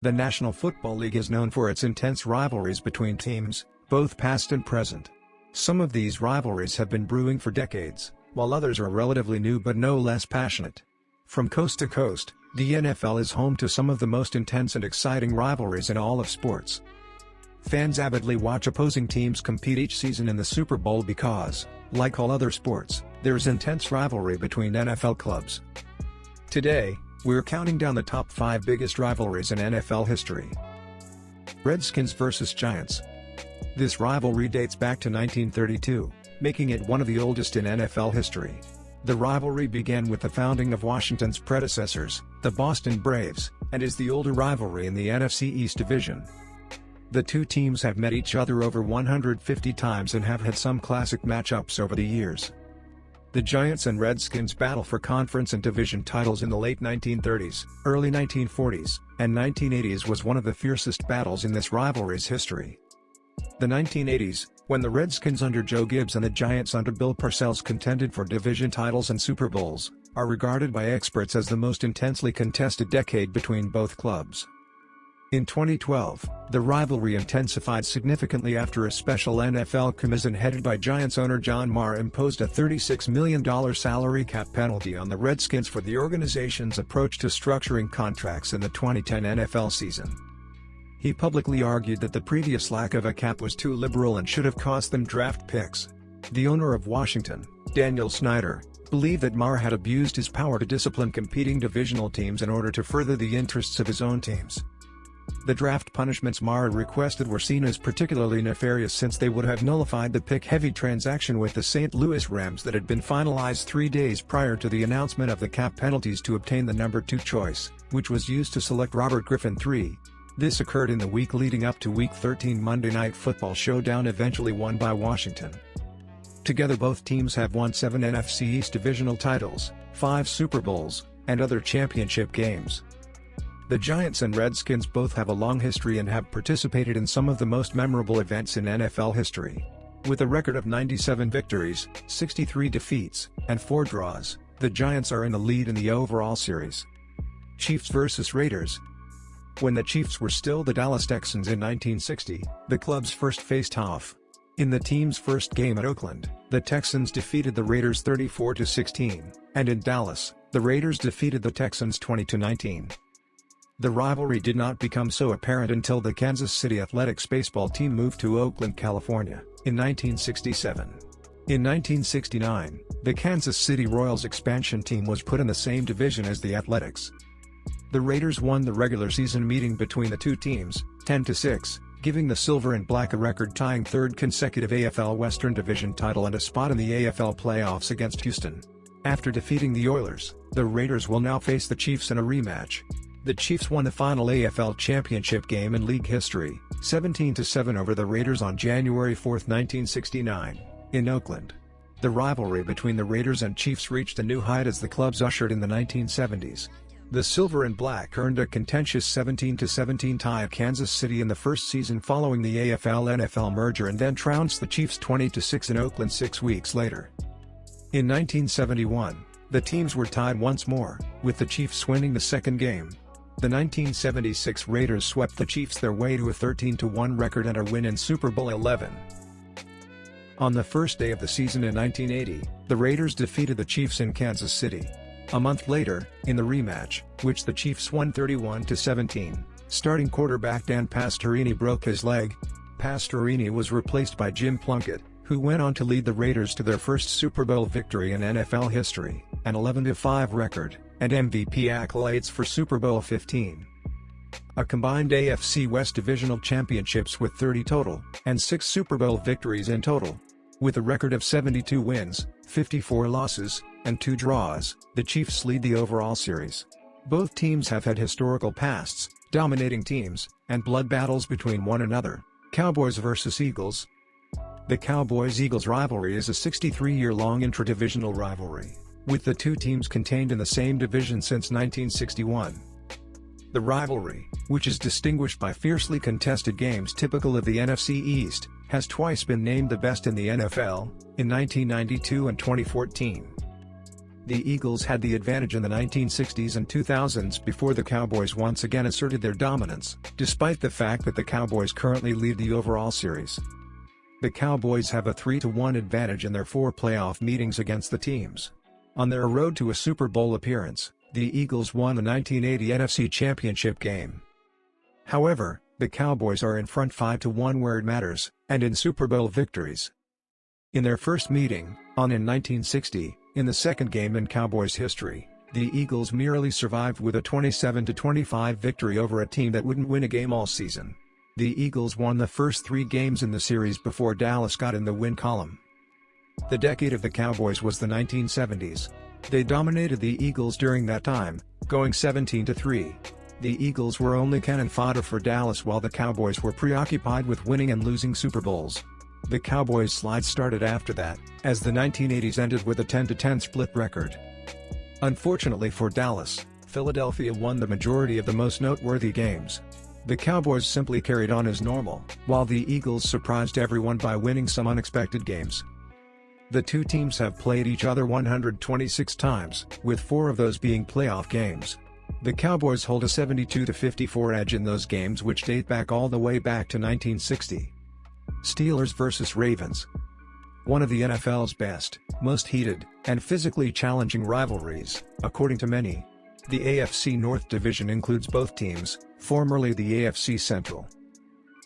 The National Football League is known for its intense rivalries between teams, both past and present. Some of these rivalries have been brewing for decades, while others are relatively new but no less passionate. From coast to coast, the NFL is home to some of the most intense and exciting rivalries in all of sports. Fans avidly watch opposing teams compete each season in the Super Bowl because, like all other sports, there is intense rivalry between NFL clubs. Today, we're counting down the top 5 biggest rivalries in NFL history. Redskins vs. Giants. This rivalry dates back to 1932, making it one of the oldest in NFL history. The rivalry began with the founding of Washington's predecessors, the Boston Braves, and is the older rivalry in the NFC East Division. The two teams have met each other over 150 times and have had some classic matchups over the years. The Giants and Redskins' battle for conference and division titles in the late 1930s, early 1940s, and 1980s was one of the fiercest battles in this rivalry's history. The 1980s, when the Redskins under Joe Gibbs and the Giants under Bill Parcells contended for division titles and Super Bowls, are regarded by experts as the most intensely contested decade between both clubs. In 2012, the rivalry intensified significantly after a special NFL commission headed by Giants owner John Mara imposed a $36 million salary cap penalty on the Redskins for the organization's approach to structuring contracts in the 2010 NFL season. He publicly argued that the previous lack of a cap was too liberal and should have cost them draft picks. The owner of Washington, Daniel Snyder, believed that Mara had abused his power to discipline competing divisional teams in order to further the interests of his own teams. The draft punishments Mara requested were seen as particularly nefarious since they would have nullified the pick-heavy transaction with the St. Louis Rams that had been finalized 3 days prior to the announcement of the cap penalties to obtain the number 2 choice, which was used to select Robert Griffin III. This occurred in the week leading up to Week 13 Monday Night Football showdown eventually won by Washington. Together both teams have won 7 NFC East divisional titles, 5 Super Bowls, and other championship games. The Giants and Redskins both have a long history and have participated in some of the most memorable events in NFL history. With a record of 97 victories, 63 defeats, and 4 draws, the Giants are in the lead in the overall series. Chiefs vs. Raiders. When the Chiefs were still the Dallas Texans in 1960, the clubs first faced off. In the team's first game at Oakland, the Texans defeated the Raiders 34-16, and in Dallas, the Raiders defeated the Texans 20-19. The rivalry did not become so apparent until the Kansas City Athletics baseball team moved to Oakland, California, in 1967. In 1969, the Kansas City Royals expansion team was put in the same division as the Athletics. The Raiders won the regular season meeting between the two teams, 10-6, giving the Silver and Black a record-tying 3rd consecutive AFL Western Division title and a spot in the AFL playoffs against Houston. After defeating the Oilers, the Raiders will now face the Chiefs in a rematch. The Chiefs won the final AFL championship game in league history, 17-7 over the Raiders on January 4, 1969, in Oakland. The rivalry between the Raiders and Chiefs reached a new height as the clubs ushered in the 1970s. The Silver and Black earned a contentious 17-17 tie at Kansas City in the first season following the AFL-NFL merger and then trounced the Chiefs 20-6 in Oakland 6 weeks later. In 1971, the teams were tied once more, with the Chiefs winning the second game. The 1976 Raiders swept the Chiefs their way to a 13-1 record and a win in Super Bowl XI. On the first day of the season in 1980, the Raiders defeated the Chiefs in Kansas City. A month later, in the rematch, which the Chiefs won 31-17, starting quarterback Dan Pastorini broke his leg. Pastorini was replaced by Jim Plunkett, who went on to lead the Raiders to their first Super Bowl victory in NFL history, an 11-5 record, and MVP accolades for Super Bowl XV. A combined AFC West divisional championships with 30 total, and 6 Super Bowl victories in total. With a record of 72 wins, 54 losses, and 2 draws, the Chiefs lead the overall series. Both teams have had historical pasts, dominating teams, and blood battles between one another. Cowboys vs. Eagles. The Cowboys-Eagles rivalry is a 63-year-long intra-divisional rivalry, with the two teams contained in the same division since 1961. The rivalry, which is distinguished by fiercely contested games typical of the NFC East, has twice been named the best in the NFL, in 1992 and 2014. The Eagles had the advantage in the 1960s and 2000s before the Cowboys once again asserted their dominance, despite the fact that the Cowboys currently lead the overall series. The Cowboys have a 3-1 advantage in their 4 playoff meetings against the teams. On their road to a Super Bowl appearance, the Eagles won the 1980 NFC Championship game. However, the Cowboys are in front 5-1 where it matters, and in Super Bowl victories. In their first meeting, in 1960, in the second game in Cowboys history, the Eagles merely survived with a 27-25 victory over a team that wouldn't win a game all season. The Eagles won the first 3 games in the series before Dallas got in the win column. The decade of the Cowboys was the 1970s. They dominated the Eagles during that time, going 17-3. The Eagles were only cannon fodder for Dallas while the Cowboys were preoccupied with winning and losing Super Bowls. The Cowboys' slide started after that, as the 1980s ended with a 10-10 split record. Unfortunately for Dallas, Philadelphia won the majority of the most noteworthy games. The Cowboys simply carried on as normal, while the Eagles surprised everyone by winning some unexpected games. The two teams have played each other 126 times, with 4 of those being playoff games. The Cowboys hold a 72-54 edge in those games which date back all the way back to 1960. Steelers vs. Ravens. One of the NFL's best, most heated, and physically challenging rivalries, according to many. The AFC North Division includes both teams, formerly the AFC Central.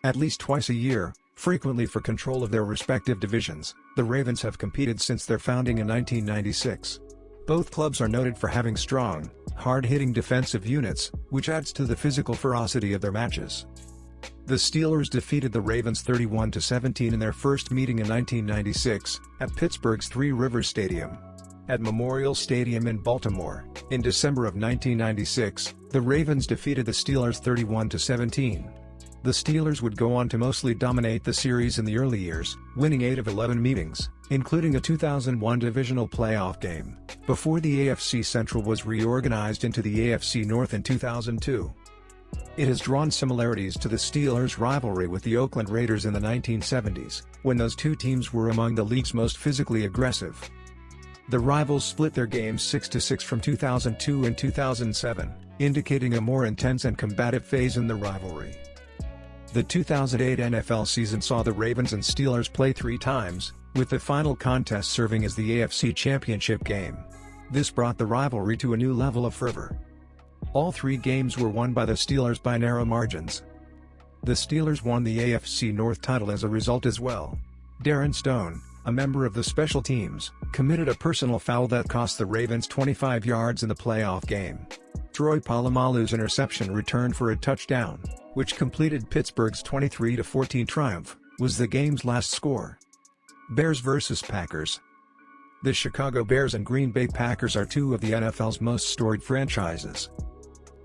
At least twice a year, frequently for control of their respective divisions, the Ravens have competed since their founding in 1996. Both clubs are noted for having strong, hard-hitting defensive units, which adds to the physical ferocity of their matches. The Steelers defeated the Ravens 31-17 in their first meeting in 1996, at Pittsburgh's Three Rivers Stadium. At Memorial Stadium in Baltimore, in December of 1996, the Ravens defeated the Steelers 31-17. The Steelers would go on to mostly dominate the series in the early years, winning 8 of 11 meetings, including a 2001 divisional playoff game, before the AFC Central was reorganized into the AFC North in 2002. It has drawn similarities to the Steelers' rivalry with the Oakland Raiders in the 1970s, when those two teams were among the league's most physically aggressive. The rivals split their games 6-6 from 2002 and 2007, indicating a more intense and combative phase in the rivalry. The 2008 NFL season saw the Ravens and Steelers play 3 times, with the final contest serving as the AFC Championship game. This brought the rivalry to a new level of fervor. All 3 games were won by the Steelers by narrow margins. The Steelers won the AFC North title as a result as well. Darren Stone, a member of the special teams, committed a personal foul that cost the Ravens 25 yards in the playoff game. Troy Polamalu's interception returned for a touchdown, which completed Pittsburgh's 23-14 triumph, was the game's last score. Bears vs. Packers. The Chicago Bears and Green Bay Packers are 2 of the NFL's most storied franchises.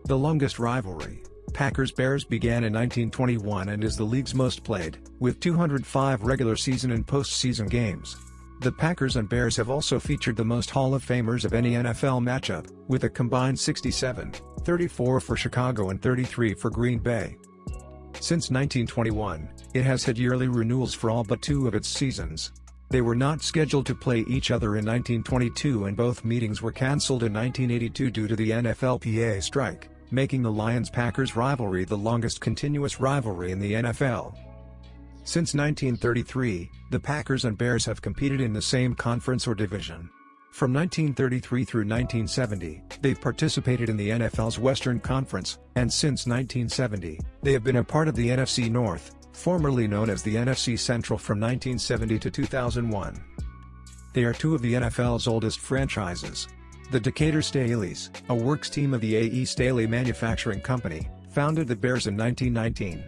The longest rivalry, Packers-Bears, began in 1921 and is the league's most played, with 205 regular season and postseason games. The Packers and Bears have also featured the most Hall of Famers of any NFL matchup, with a combined 67, 34 for Chicago and 33 for Green Bay. Since 1921, it has had yearly renewals for all but 2 of its seasons. They were not scheduled to play each other in 1922 and both meetings were cancelled in 1982 due to the NFLPA strike, making the Lions-Packers rivalry the longest continuous rivalry in the NFL. Since 1933, the Packers and Bears have competed in the same conference or division. From 1933 through 1970, they participated in the NFL's Western Conference, and since 1970, they have been a part of the NFC North, formerly known as the NFC Central from 1970 to 2001. They are 2 of the NFL's oldest franchises. The Decatur Staleys, a works team of the A.E. Staley Manufacturing Company, founded the Bears in 1919.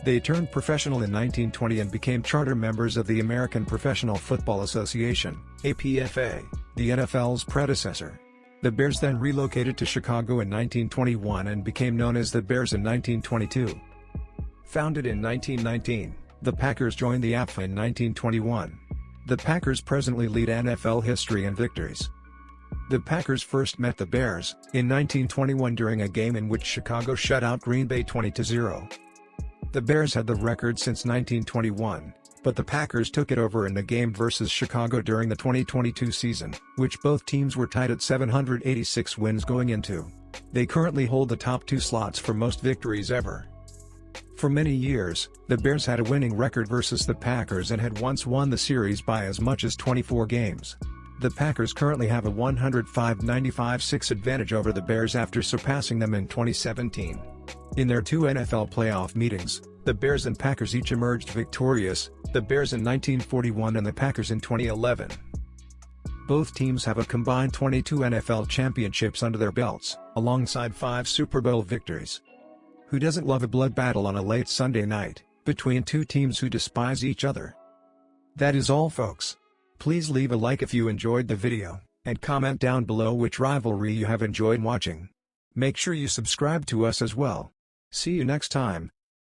They turned professional in 1920 and became charter members of the American Professional Football Association, APFA, the NFL's predecessor. The Bears then relocated to Chicago in 1921 and became known as the Bears in 1922. Founded in 1919, the Packers joined the APFA in 1921. The Packers presently lead NFL history in victories. The Packers first met the Bears in 1921 during a game in which Chicago shut out Green Bay 20-0. The Bears had the record since 1921, but the Packers took it over in the game versus Chicago during the 2022 season, which both teams were tied at 786 wins going into. They currently hold the top 2 slots for most victories ever. For many years, the Bears had a winning record versus the Packers and had once won the series by as much as 24 games. The Packers currently have a 105-95-6 advantage over the Bears after surpassing them in 2017. In their 2 NFL playoff meetings, the Bears and Packers each emerged victorious, the Bears in 1941 and the Packers in 2011. Both teams have a combined 22 NFL championships under their belts, alongside 5 Super Bowl victories. Who doesn't love a blood battle on a late Sunday night, between 2 teams who despise each other? That is all, folks. Please leave a like if you enjoyed the video, and comment down below which rivalry you have enjoyed watching. Make sure you subscribe to us as well. See you next time.